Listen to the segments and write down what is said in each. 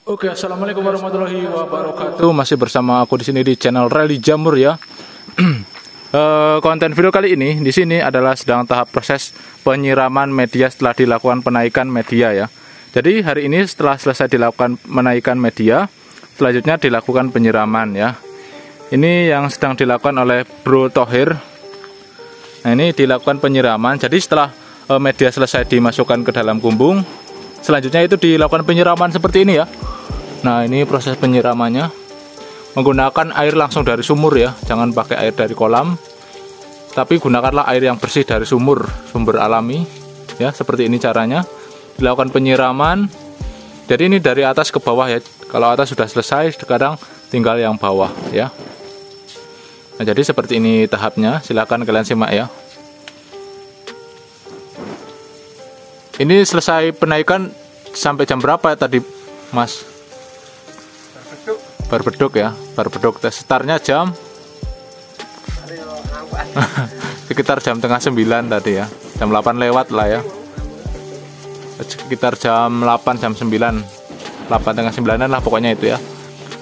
Oke, assalamualaikum warahmatullahi wabarakatuh. Masih bersama aku di sini di channel Rally Jamur ya. Konten video kali ini di sini adalah sedang tahap proses penyiraman media setelah dilakukan penaikan media ya. Jadi hari ini setelah selesai dilakukan menaikan media, selanjutnya dilakukan penyiraman ya. Ini yang sedang dilakukan oleh Bro Thohir. Nah, ini dilakukan penyiraman. Jadi setelah media selesai dimasukkan ke dalam kumbung, selanjutnya itu dilakukan penyiraman seperti ini ya. Nah, ini proses penyiramannya menggunakan air langsung dari sumur ya, jangan pakai air dari kolam, tapi gunakanlah air yang bersih dari sumber alami ya. Seperti ini caranya dilakukan penyiraman. Jadi ini dari atas ke bawah ya. Kalau atas sudah selesai, sekarang tinggal yang bawah ya. Nah, jadi seperti ini tahapnya, silahkan kalian simak ya. Ini selesai penaikan sampai jam berapa ya tadi Mas? Berbeduk ya, berbeduk. Startnya jam sekitar jam tengah 9 tadi ya, jam 8 lewat lah ya, sekitar jam 8, jam 9, 8 tengah 9an lah pokoknya itu ya.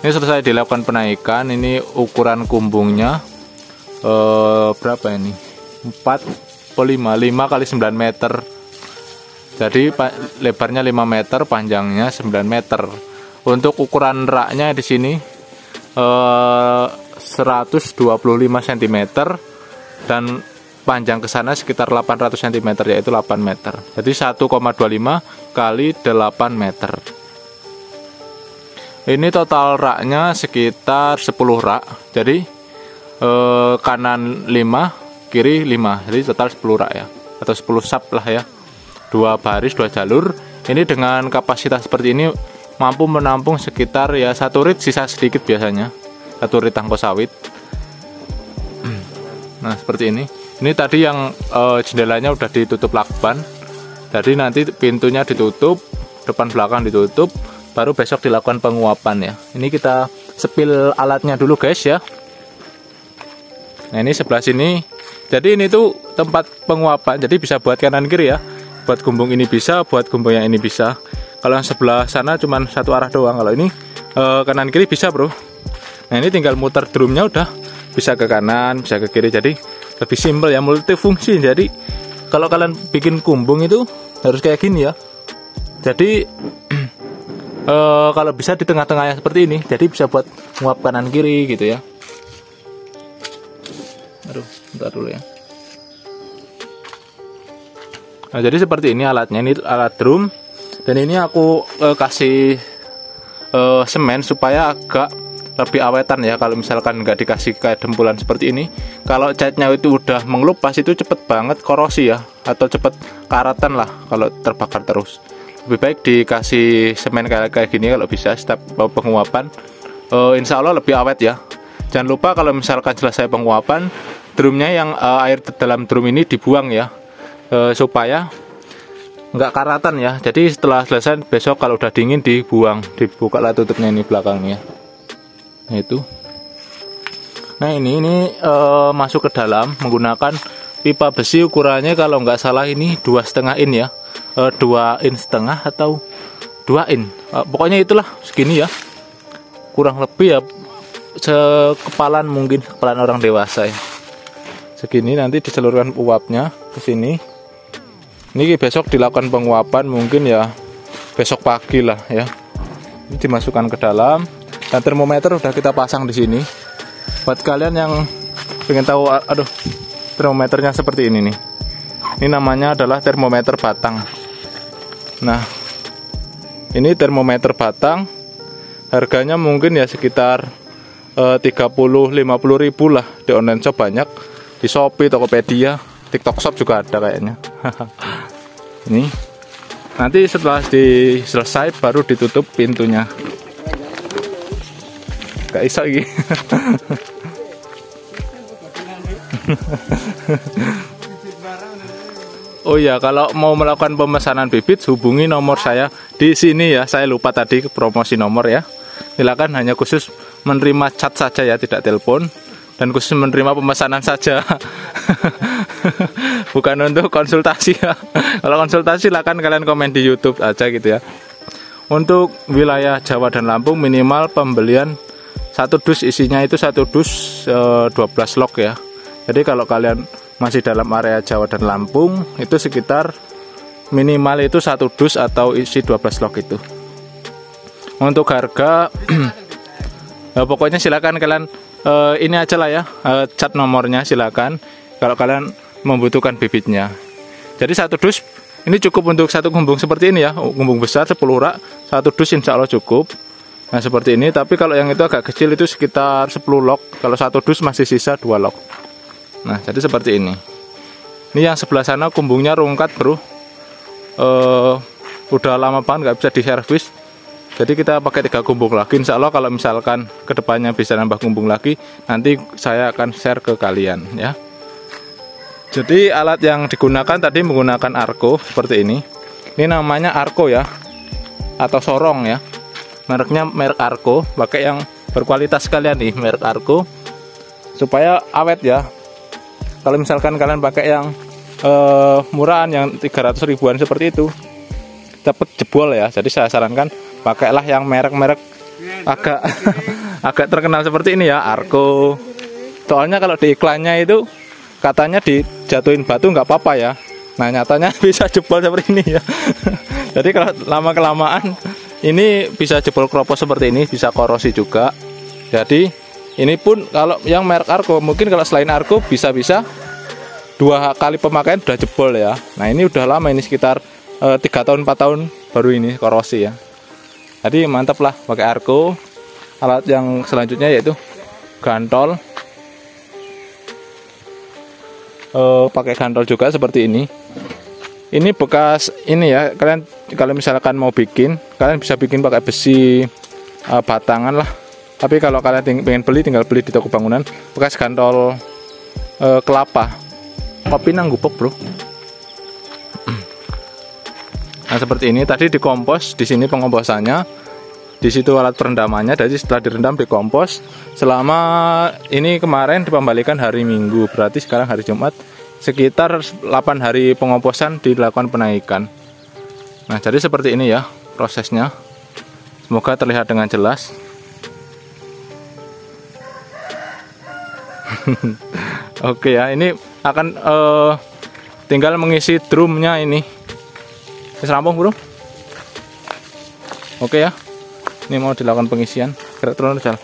Ini selesai dilakukan penaikan. Ini ukuran kumbungnya berapa ini? 4 atau 5 kali 9 meter. Jadi lebarnya 5 meter, panjangnya 9 meter. Untuk ukuran raknya di sini 125 cm dan panjang ke sana sekitar 800 cm, yaitu 8 meter. Jadi 1,25 kali 8 meter. Ini total raknya sekitar 10 rak. Jadi kanan 5, kiri 5. Jadi total 10 rak ya, atau 10 sub lah ya. 2 baris, 2 jalur. Ini dengan kapasitas seperti ini mampu menampung sekitar ya 1 rit sisa sedikit biasanya, 1 rit tangko sawit. Nah seperti ini. Ini tadi yang jendelanya udah ditutup lakban. Jadi nanti pintunya ditutup, depan belakang ditutup, baru besok dilakukan penguapan ya. Ini kita sepil alatnya dulu guys ya. Nah ini sebelah sini. Jadi ini tuh tempat penguapan. Jadi bisa buat kanan kiri ya. Buat kumbung ini bisa, buat kumbung yang ini bisa. Kalau yang sebelah sana cuma satu arah doang. Kalau ini kanan kiri bisa bro. Nah ini tinggal muter drumnya udah bisa ke kanan, bisa ke kiri. Jadi lebih simpel ya, multifungsi. Jadi kalau kalian bikin kumbung itu harus kayak gini ya. Jadi kalau bisa di tengah-tengahnya seperti ini. Jadi bisa buat nguap kanan kiri gitu ya. Aduh, bentar dulu ya. Nah jadi seperti ini alatnya. Ini alat drum. Dan ini aku kasih semen supaya agak lebih awetan ya. Kalau misalkan nggak dikasih kayak dempulan seperti ini, kalau catnya itu udah mengelupas itu cepet banget korosi ya, atau cepet karatan lah kalau terbakar terus. Lebih baik dikasih semen kayak gini kalau bisa setiap penguapan. Insya Allah lebih awet ya. Jangan lupa kalau misalkan selesai penguapan, drumnya yang air dalam drum ini dibuang ya, supaya nggak karatan ya. Jadi setelah selesai besok kalau udah dingin dibuang, dibuka lah tutupnya ini belakangnya. Nah itu. Nah ini masuk ke dalam menggunakan pipa besi, ukurannya kalau nggak salah ini 2,5 in ya, 2,5 in atau 2 in, pokoknya itulah segini ya, kurang lebih ya sekepalan, mungkin kepalan orang dewasa ya. Segini nanti diseluruhkan uapnya ke sini. Ini besok dilakukan penguapan, mungkin ya besok pagi lah ya. Ini dimasukkan ke dalam, dan termometer udah kita pasang di sini. Buat kalian yang pengen tahu, aduh, termometernya seperti ini nih. Ini namanya adalah termometer batang. Nah, ini termometer batang. Harganya mungkin ya sekitar 30-50 ribu lah. Di online shop banyak, di Shopee, Tokopedia, TikTok Shop juga ada kayaknya. Ini nanti setelah selesai baru ditutup pintunya. Gak iso lagi. Oh ya, kalau mau melakukan pemesanan bibit hubungi nomor saya di sini ya. Saya lupa tadi promosi nomor ya. Silakan, hanya khusus menerima chat saja ya, tidak telepon. Dan khusus menerima pemesanan saja. Bukan untuk konsultasi ya. Kalau konsultasi silakan kalian komen di YouTube aja gitu ya. Untuk wilayah Jawa dan Lampung minimal pembelian satu dus isinya itu satu dus 12 log ya. Jadi kalau kalian masih dalam area Jawa dan Lampung itu sekitar minimal itu satu dus atau isi 12 log itu. Untuk harga pokoknya silakan kalian ini aja lah ya, cat nomornya silakan kalau kalian membutuhkan bibitnya. Jadi satu dus ini cukup untuk satu gumbung seperti ini ya, gumbung besar 10 rak, satu dus insya Allah cukup. Nah seperti ini, tapi kalau yang itu agak kecil itu sekitar 10 log, kalau satu dus masih sisa 2 log. Nah jadi seperti ini. Ini yang sebelah sana gumbungnya rungkat bro, udah lama banget nggak bisa diservis. Jadi kita pakai 3 gumbung lagi, insya Allah kalau misalkan kedepannya bisa nambah gumbung lagi, nanti saya akan share ke kalian ya. Jadi alat yang digunakan tadi menggunakan Arco seperti ini. Ini namanya Arco ya, atau sorong ya. Mereknya merek Arco, pakai yang berkualitas sekalian nih, merek Arco. Supaya awet ya. Kalau misalkan kalian pakai yang murahan yang 300 ribuan seperti itu, cepet jebol ya. Jadi saya sarankan pakailah yang merek-merek agak agak terkenal seperti ini ya, Arco. Soalnya kalau di iklannya itu katanya dijatuhin batu nggak apa-apa ya. Nah nyatanya bisa jebol seperti ini ya. Jadi kalau lama kelamaan ini bisa jebol keropos seperti ini, bisa korosi juga. Jadi ini pun kalau yang merek Arco, mungkin kalau selain Arco bisa-bisa 2 kali pemakaian udah jebol ya. Nah ini udah lama, ini sekitar 3 tahun 4 tahun baru ini korosi ya. Jadi mantap lah pakai Arco. Alat yang selanjutnya yaitu gantol. Pakai gantol juga seperti ini. Ini bekas ini ya, kalian kalau misalkan mau bikin, kalian bisa bikin pakai besi batangan lah. Tapi kalau kalian pengen beli, tinggal beli di toko bangunan bekas gantol kelapa. Kopi nang gupek bro. Nah seperti ini tadi dikompos, di sini pengomposannya, di situ alat perendamannya. Jadi setelah direndam dikompos selama ini, kemarin dikembalikan hari Minggu, berarti sekarang hari Jumat, sekitar 8 hari pengomposan dilakukan penaikan. Nah jadi seperti ini ya prosesnya, semoga terlihat dengan jelas. Oke ya, ini akan tinggal mengisi drumnya ini. Serampung bro. Oke ya, ini mau dilakukan pengisian. Gerak turun aja.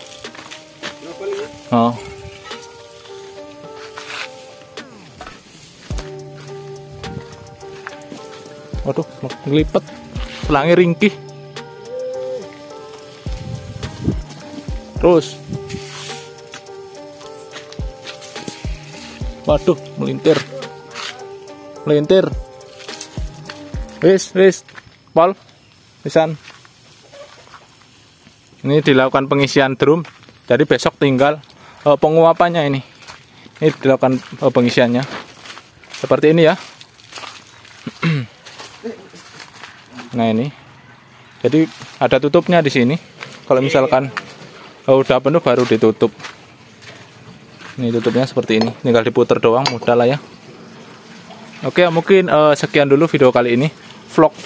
Oh. Waduh, ngelipet, selangnya ringkih. Terus, waduh, melintir, melintir. Wis, Pol, pisan. Ini dilakukan pengisian drum. Jadi besok tinggal penguapannya ini. Ini dilakukan pengisiannya. Seperti ini ya. Nah ini. Jadi ada tutupnya di sini. Kalau misalkan udah penuh baru ditutup. Ini tutupnya seperti ini. Tinggal diputer doang, mudah lah ya. Oke, mungkin sekian dulu video kali ini. Vlog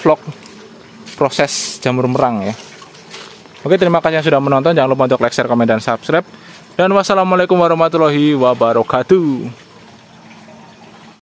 proses jamur merang ya. Oke, terima kasih yang sudah menonton. Jangan lupa untuk like, share, komen, dan subscribe. Dan wassalamualaikum warahmatullahi wabarakatuh.